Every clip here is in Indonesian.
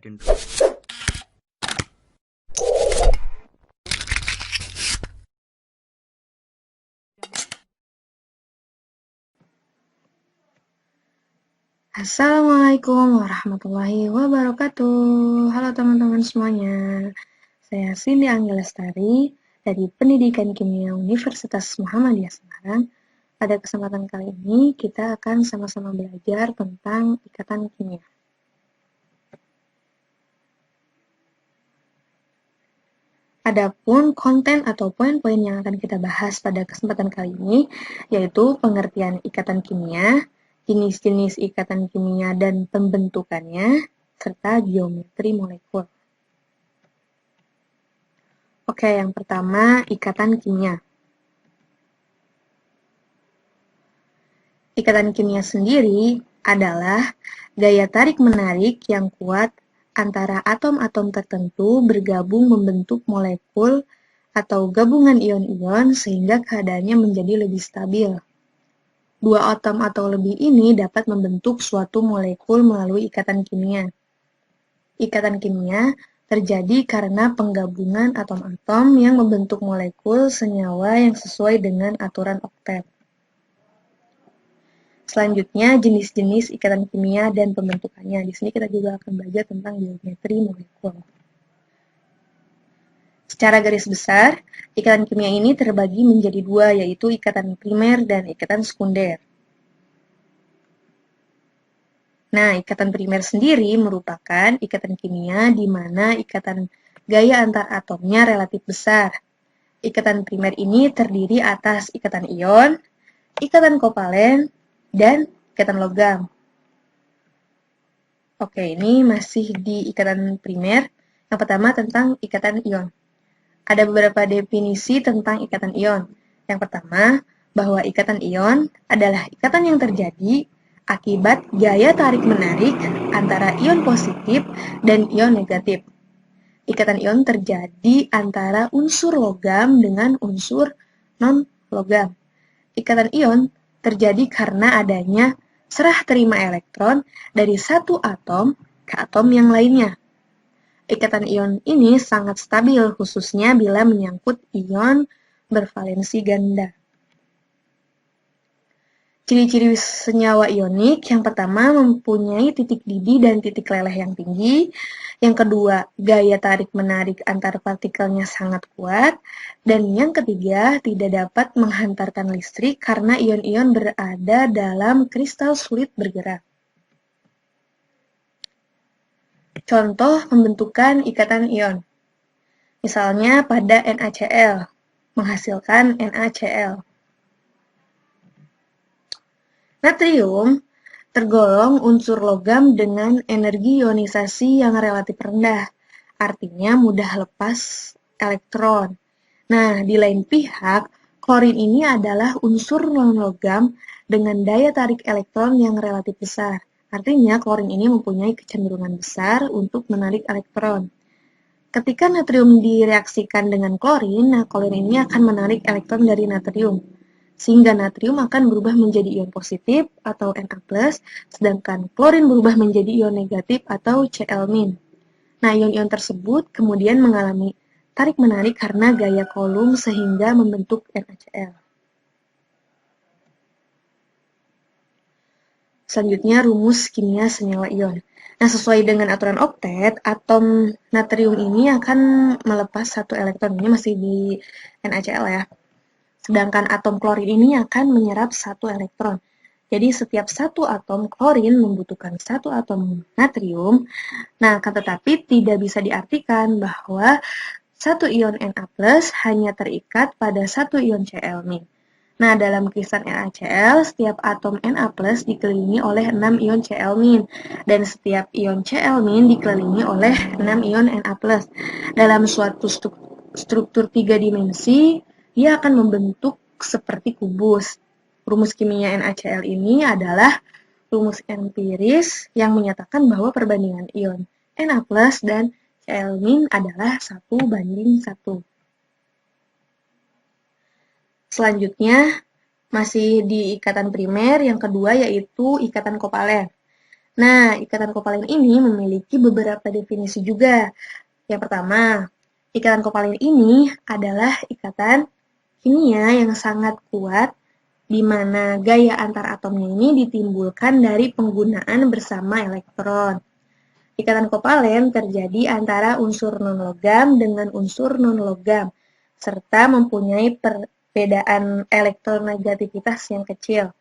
control. Assalamualaikum warahmatullahi wabarakatuh. Halo teman-teman semuanya. Saya Cindy Anggilestari dari Pendidikan Kimia Universitas Muhammadiyah Semarang. Pada kesempatan kali ini kita akan sama-sama belajar tentang ikatan kimia. Adapun konten atau poin-poin yang akan kita bahas pada kesempatan kali ini yaitu pengertian ikatan kimia, jenis-jenis ikatan kimia dan pembentukannya, serta geometri molekul. Oke, yang pertama, ikatan kimia. Ikatan kimia sendiri adalah gaya tarik-menarik yang kuat antara atom-atom tertentu bergabung membentuk molekul atau gabungan ion-ion sehingga keadaannya menjadi lebih stabil. Dua atom atau lebih ini dapat membentuk suatu molekul melalui ikatan kimia. Ikatan kimia terjadi karena penggabungan atom-atom yang membentuk molekul senyawa yang sesuai dengan aturan oktet. Selanjutnya, jenis-jenis ikatan kimia dan pembentukannya. Di sini kita juga akan belajar tentang geometri molekul. Secara garis besar, ikatan kimia ini terbagi menjadi dua, yaitu ikatan primer dan ikatan sekunder. Nah, ikatan primer sendiri merupakan ikatan kimia di mana ikatan gaya antar atomnya relatif besar. Ikatan primer ini terdiri atas ikatan ion, ikatan kovalen, dan ikatan logam. Oke, ini masih di ikatan primer. Yang pertama tentang ikatan ion. Ada beberapa definisi tentang ikatan ion. Yang pertama, bahwa ikatan ion adalah ikatan yang terjadi akibat gaya tarik-menarik antara ion positif dan ion negatif. Ikatan ion terjadi antara unsur logam dengan unsur non-logam. Ikatan ion terjadi karena adanya serah terima elektron dari satu atom ke atom yang lainnya. Ikatan ion ini sangat stabil, khususnya bila menyangkut ion bervalensi ganda. Ciri-ciri senyawa ionik, yang pertama mempunyai titik didih dan titik leleh yang tinggi. Yang kedua, gaya tarik-menarik antar partikelnya sangat kuat. Dan yang ketiga, tidak dapat menghantarkan listrik karena ion-ion berada dalam kristal sulit bergerak. Contoh pembentukan ikatan ion. Misalnya pada NaCl, menghasilkan NaCl. Natrium tergolong unsur logam dengan energi ionisasi yang relatif rendah, artinya mudah lepas elektron. Nah, di lain pihak, klorin ini adalah unsur non-logam dengan daya tarik elektron yang relatif besar. Artinya, klorin ini mempunyai kecenderungan besar untuk menarik elektron. Ketika natrium direaksikan dengan klorin, nah klorin ini akan menarik elektron dari natrium. Sehingga natrium akan berubah menjadi ion positif atau Na+, sedangkan klorin berubah menjadi ion negatif atau Cl-. Nah, ion-ion tersebut kemudian mengalami tarik-menarik karena gaya Coulomb sehingga membentuk NaCl. Selanjutnya, rumus kimia senyawa ion. Nah, sesuai dengan aturan oktet, atom natrium ini akan melepas satu elektron. Ini masih di NaCl ya. Sedangkan atom klorin ini akan menyerap satu elektron. Jadi setiap satu atom klorin membutuhkan satu atom natrium. Nah, akan tetapi tidak bisa diartikan bahwa satu ion Na+ hanya terikat pada satu ion Cl-. Nah, dalam kristal NaCl, setiap atom Na+ dikelilingi oleh 6 ion Cl-. Dan setiap ion Cl- dikelilingi oleh 6 ion Na+. Dalam suatu struktur 3 dimensi, dia akan membentuk seperti kubus. Rumus kimia NaCl ini adalah rumus empiris yang menyatakan bahwa perbandingan ion Na+ dan Cl- adalah 1:1. Selanjutnya, masih di ikatan primer, yang kedua yaitu ikatan kovalen. Nah, ikatan kovalen ini memiliki beberapa definisi juga. Yang pertama, ikatan kovalen ini adalah ikatan kimia yang sangat kuat di mana gaya antar atomnya ini ditimbulkan dari penggunaan bersama elektron. Ikatan kovalen terjadi antara unsur non-logam dengan unsur non-logam, serta mempunyai perbedaan elektronegativitas yang kecil.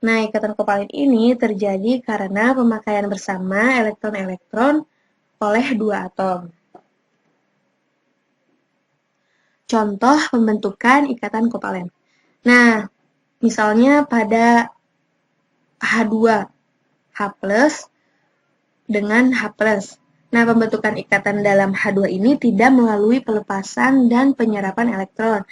Nah, ikatan kovalen ini terjadi karena pemakaian bersama elektron-elektron oleh dua atom. Contoh pembentukan ikatan kovalen. Nah, misalnya pada H2, H+ dengan H+. Nah, pembentukan ikatan dalam H2 ini tidak melalui pelepasan dan penyerapan elektron.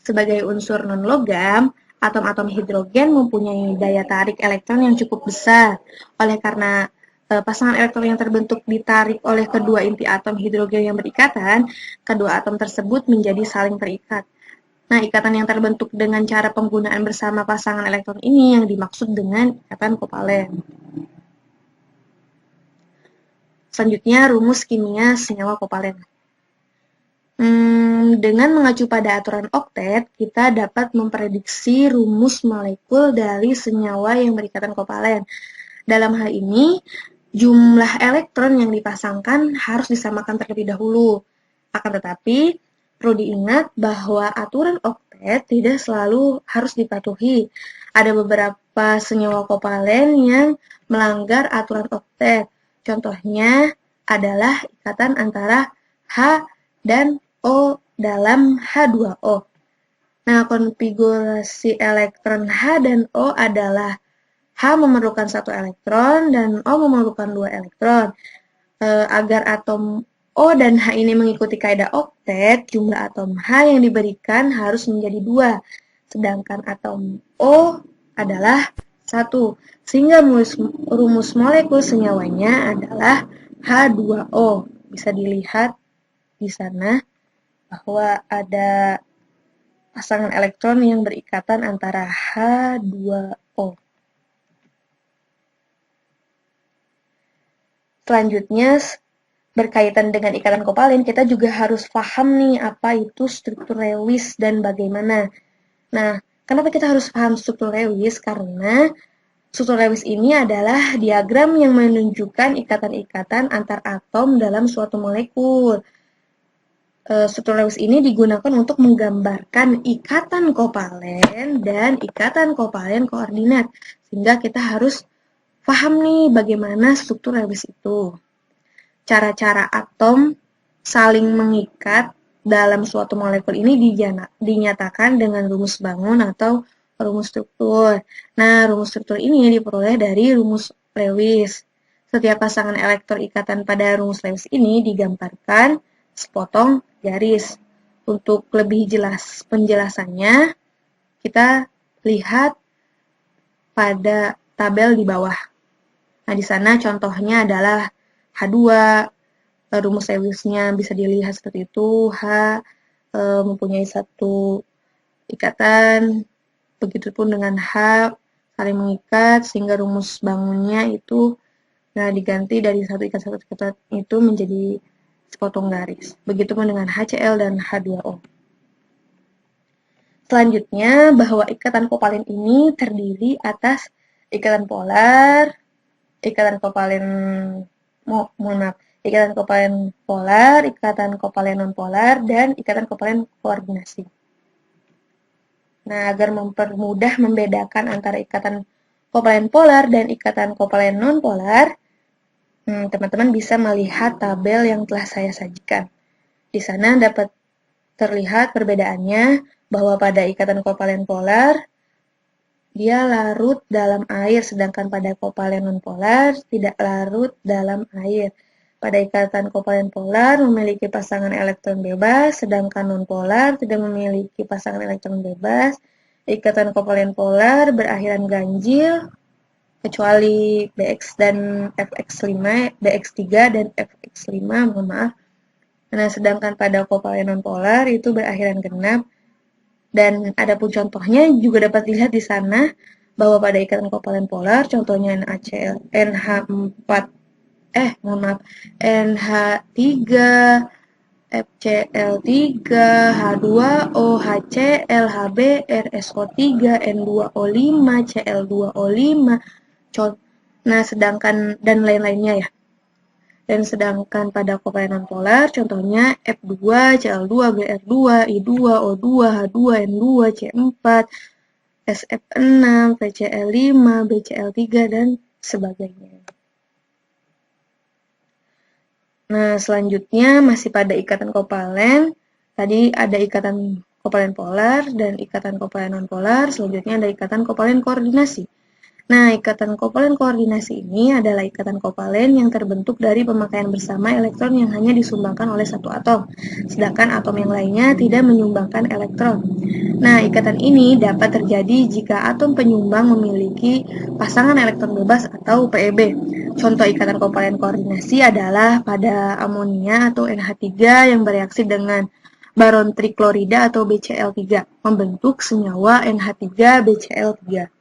Sebagai unsur non-logam, atom-atom hidrogen mempunyai daya tarik elektron yang cukup besar. Oleh karena pasangan elektron yang terbentuk ditarik oleh kedua inti atom hidrogen yang berikatan, kedua atom tersebut menjadi saling terikat. Nah, ikatan yang terbentuk dengan cara penggunaan bersama pasangan elektron ini yang dimaksud dengan ikatan kovalen. Selanjutnya, rumus kimia senyawa kovalen. Dengan mengacu pada aturan oktet, kita dapat memprediksi rumus molekul dari senyawa yang berikatan kovalen. Dalam hal ini, jumlah elektron yang dipasangkan harus disamakan terlebih dahulu. Akan tetapi, perlu diingat bahwa aturan oktet tidak selalu harus dipatuhi. Ada beberapa senyawa kovalen yang melanggar aturan oktet. Contohnya adalah ikatan antara H dan O dalam H2O. Nah, konfigurasi elektron H dan O adalah H memerlukan 1 elektron dan O memerlukan 2 elektron. Agar atom O dan H ini mengikuti kaidah oktet, jumlah atom H yang diberikan harus menjadi 2, sedangkan atom O adalah 1, sehingga rumus molekul senyawanya adalah H2O. Bisa dilihat di sana bahwa ada pasangan elektron yang berikatan antara H2O. Selanjutnya, berkaitan dengan ikatan kovalen, kita juga harus paham nih apa itu struktur Lewis dan bagaimana. Nah, kenapa kita harus paham struktur Lewis? Karena struktur Lewis ini adalah diagram yang menunjukkan ikatan-ikatan antar atom dalam suatu molekul. Struktur Lewis ini digunakan untuk menggambarkan ikatan kovalen dan ikatan kovalen koordinat. Sehingga kita harus paham nih bagaimana struktur Lewis itu. Cara-cara atom saling mengikat dalam suatu molekul ini dinyatakan dengan rumus bangun atau rumus struktur. Nah, rumus struktur ini diperoleh dari rumus Lewis. Setiap pasangan elektron ikatan pada rumus Lewis ini digambarkan sepotong garis. Untuk lebih jelas penjelasannya, kita lihat pada tabel di bawah. Nah, di sana contohnya adalah H2, rumus Lewisnya bisa dilihat seperti itu. H mempunyai 1 ikatan, begitupun dengan H saling mengikat, sehingga rumus bangunnya itu diganti dari 1 ikatan itu menjadi sepotong garis. Begitupun dengan HCl dan H2O. Selanjutnya, bahwa ikatan kovalen ini terdiri atas ikatan polar, ikatan kovalen ikatan kovalen polar, ikatan kovalen nonpolar, dan ikatan kovalen koordinasi. Nah, agar mempermudah membedakan antara ikatan kovalen polar dan ikatan kovalen nonpolar, teman-teman bisa melihat tabel yang telah saya sajikan. Di sana dapat terlihat perbedaannya bahwa pada ikatan kovalen polar, dia larut dalam air, sedangkan pada kovalen nonpolar tidak larut dalam air. Pada ikatan kovalen polar memiliki pasangan elektron bebas, sedangkan nonpolar tidak memiliki pasangan elektron bebas. Ikatan kovalen polar berakhiran ganjil, kecuali BX dan FX5, BX3 dan FX5, mohon maaf. Nah, sedangkan pada kovalen nonpolar itu berakhiran genap. Dan adapun contohnya juga dapat dilihat di sana bahwa pada ikatan kovalen polar, contohnya NaCl, NH4, mohon maaf, NH3, FCl3, H2O, HCl, HBr, SO3, N2O5, Cl2O5, nah sedangkan dan lain-lainnya ya. Dan sedangkan pada kovalen nonpolar, contohnya F2, Cl2, Br2, I2, O2, H2, N2, C4, SF6, VCl5, BCl3, dan sebagainya. Nah, selanjutnya masih pada ikatan kovalen. Tadi ada ikatan kovalen polar dan ikatan kovalen nonpolar. Selanjutnya ada ikatan kovalen koordinasi. Nah, ikatan kovalen koordinasi ini adalah ikatan kovalen yang terbentuk dari pemakaian bersama elektron yang hanya disumbangkan oleh satu atom, sedangkan atom yang lainnya tidak menyumbangkan elektron. Nah, ikatan ini dapat terjadi jika atom penyumbang memiliki pasangan elektron bebas atau PEB. Contoh ikatan kovalen koordinasi adalah pada amonia atau NH3 yang bereaksi dengan baron triklorida atau BCl3, membentuk senyawa NH3BCl3.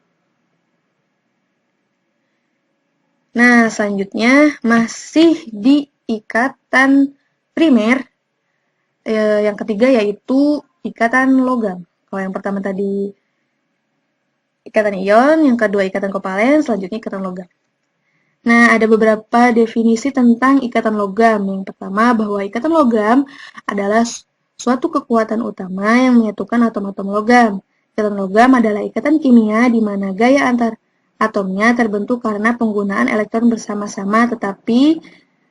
Nah, selanjutnya masih di ikatan primer, yang ketiga yaitu ikatan logam. Kalau yang pertama tadi ikatan ion, yang kedua ikatan kovalen, selanjutnya ikatan logam. Nah, ada beberapa definisi tentang ikatan logam. Yang pertama, bahwa ikatan logam adalah suatu kekuatan utama yang menyatukan atom-atom logam. Ikatan logam adalah ikatan kimia di mana gaya antar atomnya terbentuk karena penggunaan elektron bersama-sama tetapi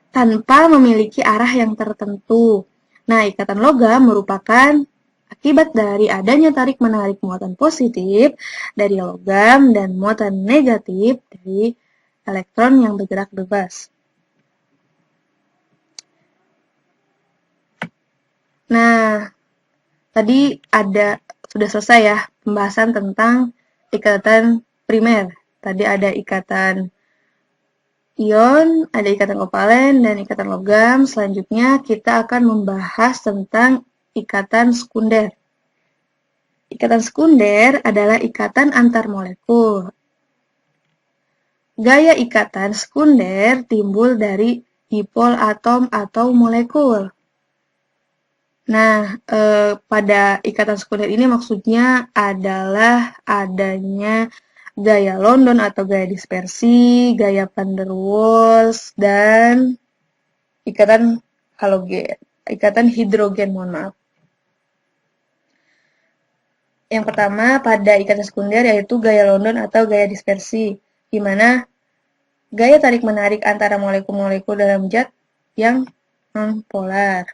tanpa memiliki arah yang tertentu. Nah, ikatan logam merupakan akibat dari adanya tarik-menarik muatan positif dari logam dan muatan negatif dari elektron yang bergerak bebas. Nah, tadi sudah selesai ya pembahasan tentang ikatan primer. Tadi ada ikatan ion, ada ikatan kovalen, dan ikatan logam. Selanjutnya kita akan membahas tentang ikatan sekunder. Ikatan sekunder adalah ikatan antar molekul. Gaya ikatan sekunder timbul dari dipol atom atau molekul. Nah, pada ikatan sekunder ini maksudnya adalah adanya gaya London atau gaya dispersi, gaya van der Waals, dan ikatan hidrogen, mohon maaf. Yang pertama pada ikatan sekunder yaitu gaya London atau gaya dispersi, di mana gaya tarik-menarik antara molekul-molekul dalam zat yang non-polar.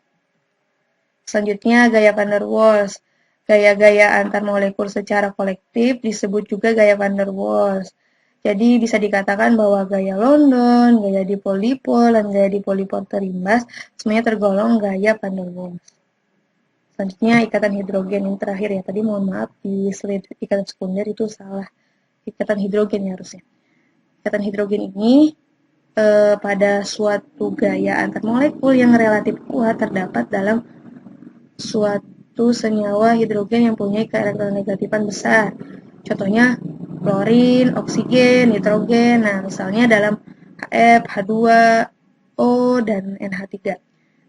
Selanjutnya gaya van der Waals. Gaya-gaya antar molekul secara kolektif disebut juga gaya van der Waals. Jadi bisa dikatakan bahwa gaya London, gaya dipol-dipol, dan gaya dipol-dipol terimbas semuanya tergolong gaya van der Waals. Selanjutnya ikatan hidrogen yang terakhir ya. Tadi mohon maaf di slide ikatan sekunder itu salah. Ikatan hidrogen ya harusnya. Ikatan hidrogen ini pada suatu gaya antar molekul yang relatif kuat terdapat dalam suatu senyawa hidrogen yang punya keelektronegatifan besar. Contohnya klorin, oksigen, nitrogen. Nah, misalnya dalam HF, H2O, dan NH3.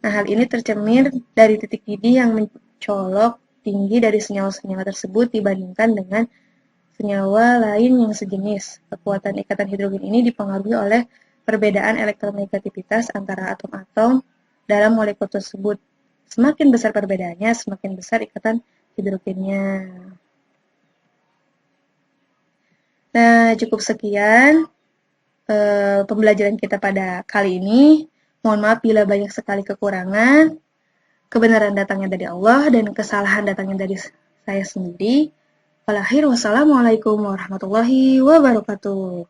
Nah, hal ini tercermin dari titik didih yang mencolok tinggi dari senyawa-senyawa tersebut dibandingkan dengan senyawa lain yang sejenis. Kekuatan ikatan hidrogen ini dipengaruhi oleh perbedaan elektronegativitas antara atom-atom dalam molekul tersebut. Semakin besar perbedaannya, semakin besar ikatan hidrogennya. Nah, cukup sekian pembelajaran kita pada kali ini. Mohon maaf bila banyak sekali kekurangan. Kebenaran datangnya dari Allah dan kesalahan datangnya dari saya sendiri. Wassalamualaikum warahmatullahi wabarakatuh.